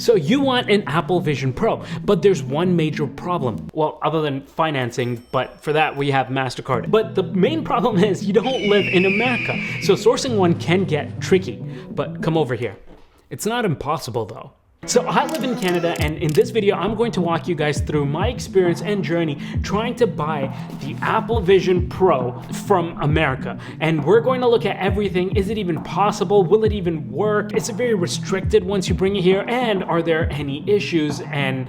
So you want an Apple Vision Pro, but there's one major problem. Well, other than financing, but for that we have MasterCard. But the main problem is you don't live in America. So sourcing one can get tricky, but come over here. It's not impossible though. So I live in Canada, and in this video I'm going to walk you guys through my experience and journey trying to buy the Apple Vision Pro from America. And we're going to look at everything. Is it even possible? Will it even work? Is it very restricted once you bring it here? And are there any issues and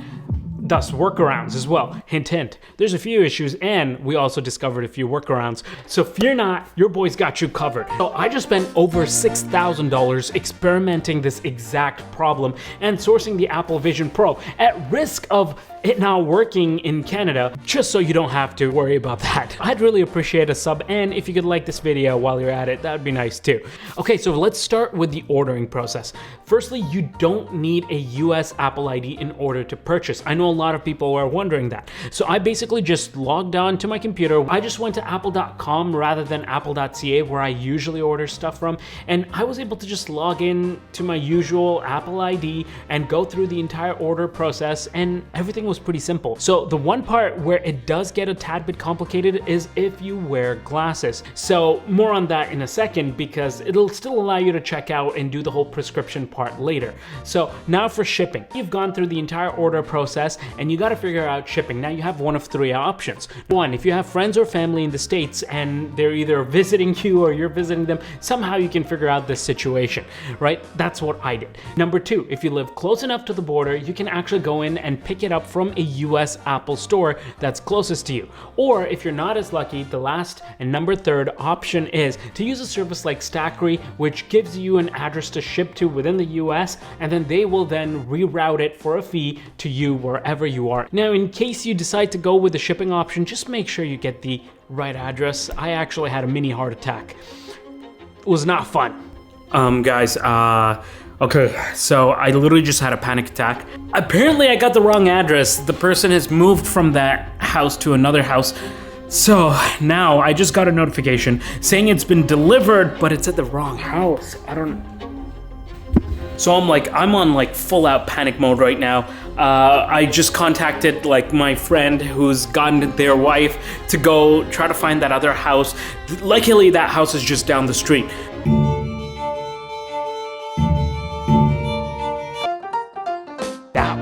thus workarounds as well? Hint, hint. There's a few issues, and we also discovered a few workarounds. So fear not, your boy's got you covered. So I just spent over $6,000 experimenting this exact problem and sourcing the Apple Vision Pro at risk of it not working in Canada, just so you don't have to worry about that. I'd really appreciate a sub, and if you could like this video while you're at it, that'd be nice too. Okay, so let's start with the ordering process. Firstly, you don't need a US Apple ID in order to purchase. I know a lot of people are wondering that. So I basically just logged on to my computer. I just went to apple.com rather than apple.ca, where I usually order stuff from, and I was able to just log in to my usual Apple ID and go through the entire order process, and everything was pretty simple. So the one part where it does get a tad bit complicated is if you wear glasses. So more on that in a second, because it'll still allow you to check out and do the whole prescription part later. So now for shipping. You've gone through the entire order process and you got to figure out shipping. Now you have one of three options. One, if you have friends or family in the States and they're either visiting you or you're visiting them, somehow you can figure out this situation, right? That's what I did. Number two, if you live close enough to the border, you can actually go in and pick it up from a US Apple store that's closest to you. Or if you're not as lucky, the last and number third option is to use a service like Stackery, which gives you an address to ship to within the US, and then they will then reroute it for a fee to you wherever you are. Now, in case you decide to go with the shipping option, just make sure you get the right address. I actually had a mini heart attack. It was not fun. Guys, okay, so I literally just had a panic attack. Apparently I got the wrong address. The person has moved from that house to another house. So now I just got a notification saying it's been delivered, but it's at the wrong house. So I'm on full out panic mode right now. I just contacted my friend who's gotten their wife to go try to find that other house. Luckily that house is just down the street.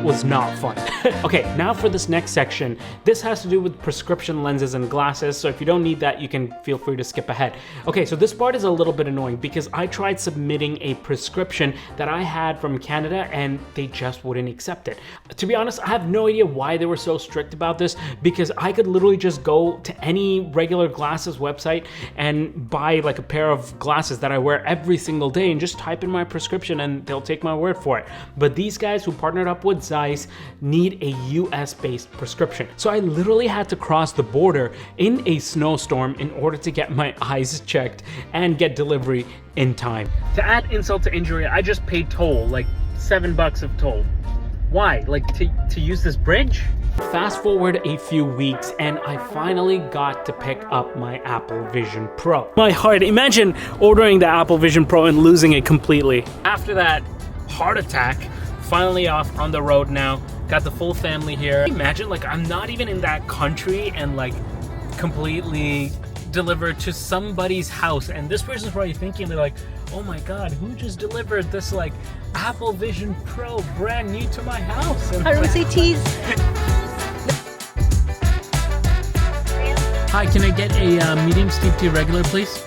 Was not fun. Okay, now for this next section. This has to do with prescription lenses and glasses, so if you don't need that, you can feel free to skip ahead. Okay, so this part is a little bit annoying because I tried submitting a prescription that I had from Canada and they just wouldn't accept it. To be honest, I have no idea why they were so strict about this, because I could literally just go to any regular glasses website and buy a pair of glasses that I wear every single day and just type in my prescription and they'll take my word for it. But these guys who partnered up with Zeiss need a US-based prescription. So I literally had to cross the border in a snowstorm in order to get my eyes checked and get delivery in time. To add insult to injury, I just paid toll, $7 of toll. Why? To use this bridge? Fast forward a few weeks and I finally got to pick up my Apple Vision Pro. My heart, imagine ordering the Apple Vision Pro and losing it completely. After that heart attack, finally off on the road now. Got the full family here. Imagine I'm not even in that country and completely delivered to somebody's house, and this person's probably thinking, they're like, oh my god, who just delivered this Apple Vision Pro brand new to my house? And I don't say tease. Hi, can I get a medium steep tea regular, please?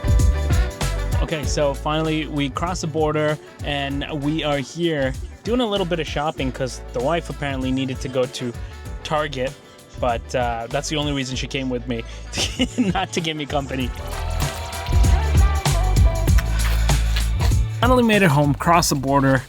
Okay, so finally we crossed the border and we are here doing a little bit of shopping because the wife apparently needed to go to Target, but that's the only reason she came with me, not to give me company. Finally made it home, crossed the border.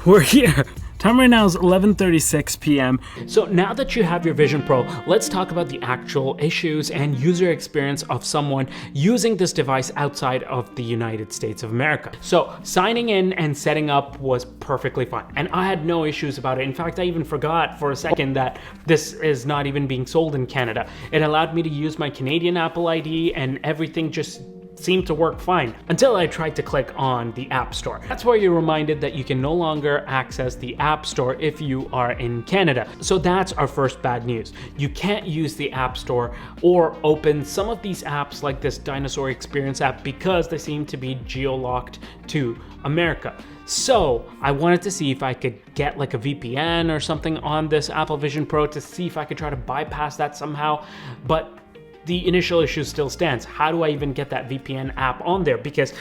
We're here. Time right now is 11:36 p.m. So now that you have your Vision Pro, let's talk about the actual issues and user experience of someone using this device outside of the United States of America. So signing in and setting up was perfectly fine, and I had no issues about it. In fact, I even forgot for a second that this is not even being sold in Canada. It allowed me to use my Canadian Apple ID and everything just seemed to work fine until I tried to click on the App Store. That's where you're reminded that you can no longer access the App Store if you are in Canada. So that's our first bad news. You can't use the App Store or open some of these apps like this Dinosaur Experience app because they seem to be geo-locked to America. So I wanted to see if I could get like a VPN or something on this Apple Vision Pro to see if I could try to bypass that somehow, but the initial issue still stands. How do I even get that VPN app on there? Because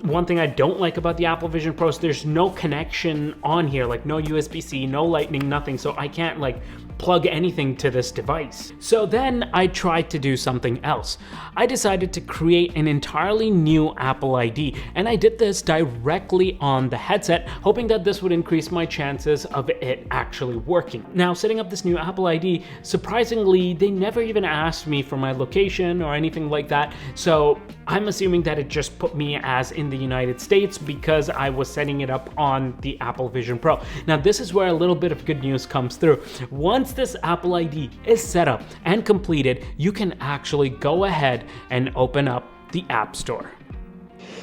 one thing I don't like about the Apple Vision Pro is there's no connection on here, like no USB-C, no Lightning, nothing. So I can't like plug anything to this device. So then I tried to do something else. I decided to create an entirely new Apple ID, and I did this directly on the headset, hoping that this would increase my chances of it actually working. Now, setting up this new Apple ID, surprisingly, they never even asked me for my location or anything like that. So I'm assuming that it just put me as in the United States because I was setting it up on the Apple Vision Pro. Now, this is where a little bit of good news comes through. Once this Apple ID is set up and completed, you can actually go ahead and open up the App Store.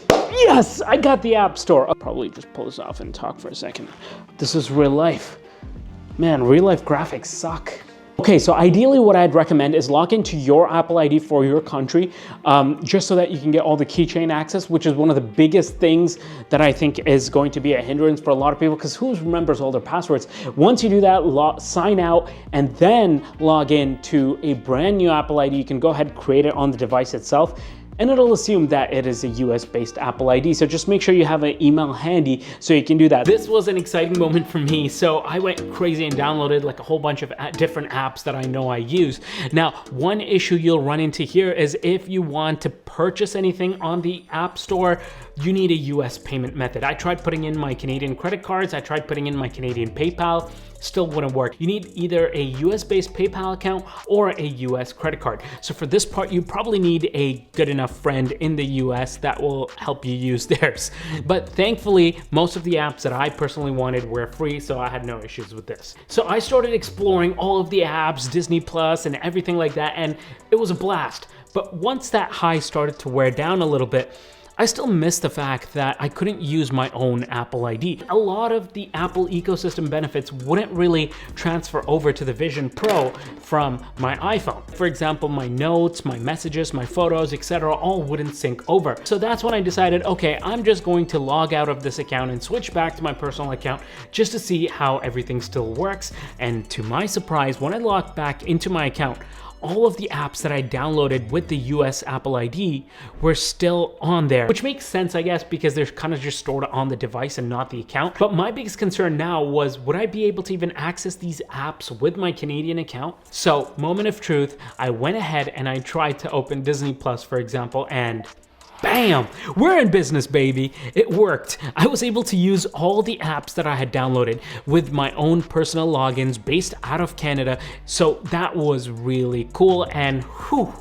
Yes, I got the App Store. I'll probably just pull this off and talk for a second. This is real life. Man, real life graphics suck. Okay, so ideally what I'd recommend is log into your Apple ID for your country, just so that you can get all the keychain access, which is one of the biggest things that I think is going to be a hindrance for a lot of people, because who remembers all their passwords? Once you do that, sign out and then log in to a brand new Apple ID. You can go ahead and create it on the device itself, and it'll assume that it is a US-based Apple ID. So just make sure you have an email handy so you can do that. This was an exciting moment for me, so I went crazy and downloaded like a whole bunch of different apps that I know I use. Now, one issue you'll run into here is if you want to purchase anything on the App Store, you need a US payment method. I tried putting in my Canadian credit cards, I tried putting in my Canadian PayPal, still wouldn't work. You need either a US-based PayPal account or a US credit card. So for this part, you probably need a good enough friend in the US that will help you use theirs. But thankfully, most of the apps that I personally wanted were free, so I had no issues with this. So I started exploring all of the apps, Disney Plus and everything like that, and it was a blast. But once that high started to wear down a little bit, I still miss the fact that I couldn't use my own Apple ID. A lot of the Apple ecosystem benefits wouldn't really transfer over to the Vision Pro from my iPhone. For example, my notes, my messages, my photos, etc. all wouldn't sync over. So that's when I decided, okay, I'm just going to log out of this account and switch back to my personal account just to see how everything still works. And to my surprise, when I logged back into my account, all of the apps that I downloaded with the US Apple ID were still on there, which makes sense, I guess, because they're kind of just stored on the device and not the account. But my biggest concern now was, would I be able to even access these apps with my Canadian account? So, moment of truth, I went ahead and I tried to open Disney Plus, for example, and bam! We're in business, baby. It worked. I was able to use all the apps that I had downloaded with my own personal logins based out of Canada. So that was really cool, and whew,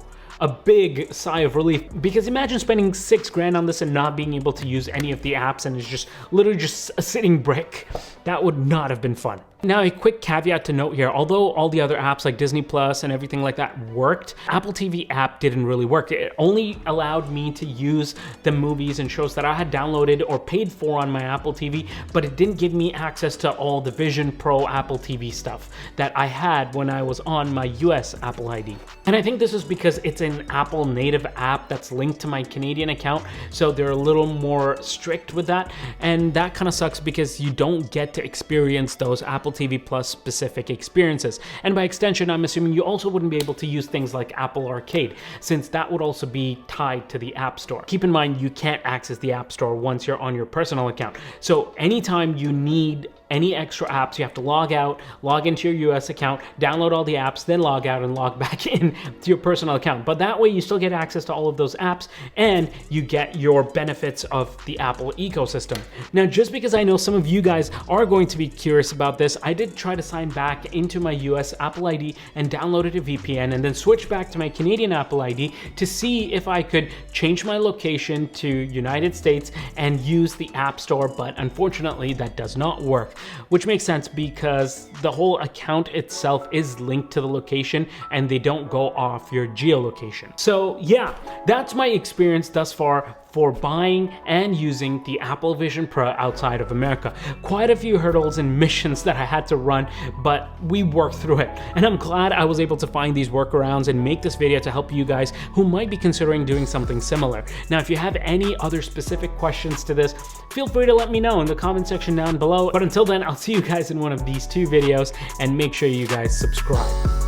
a big sigh of relief, because imagine spending $6,000 on this and not being able to use any of the apps, and it's just literally just a sitting brick. That would not have been fun. Now, a quick caveat to note here, although all the other apps like Disney Plus and everything like that worked, Apple TV app didn't really work. It only allowed me to use the movies and shows that I had downloaded or paid for on my Apple TV, but it didn't give me access to all the Vision Pro Apple TV stuff that I had when I was on my US Apple ID. And I think this is because it's an Apple native app that's linked to my Canadian account, so they're a little more strict with that, and that kind of sucks because you don't get to experience those Apple TV Plus specific experiences. And by extension, I'm assuming you also wouldn't be able to use things like Apple Arcade, since that would also be tied to the App Store. Keep in mind, you can't access the App Store once you're on your personal account. So anytime you need any extra apps, you have to log out, log into your US account, download all the apps, then log out and log back in to your personal account. But that way you still get access to all of those apps and you get your benefits of the Apple ecosystem. Now, just because I know some of you guys are going to be curious about this, I did try to sign back into my US Apple ID and downloaded a VPN and then switch back to my Canadian Apple ID to see if I could change my location to United States and use the App Store, but unfortunately that does not work. work, which makes sense because the whole account itself is linked to the location and they don't go off your geolocation. So yeah, that's my experience thus far for buying and using the Apple Vision Pro outside of America. Quite a few hurdles and missions that I had to run, but we worked through it. And I'm glad I was able to find these workarounds and make this video to help you guys who might be considering doing something similar. Now, if you have any other specific questions to this, feel free to let me know in the comment section down below. But until then, I'll see you guys in one of these two videos, and make sure you guys subscribe.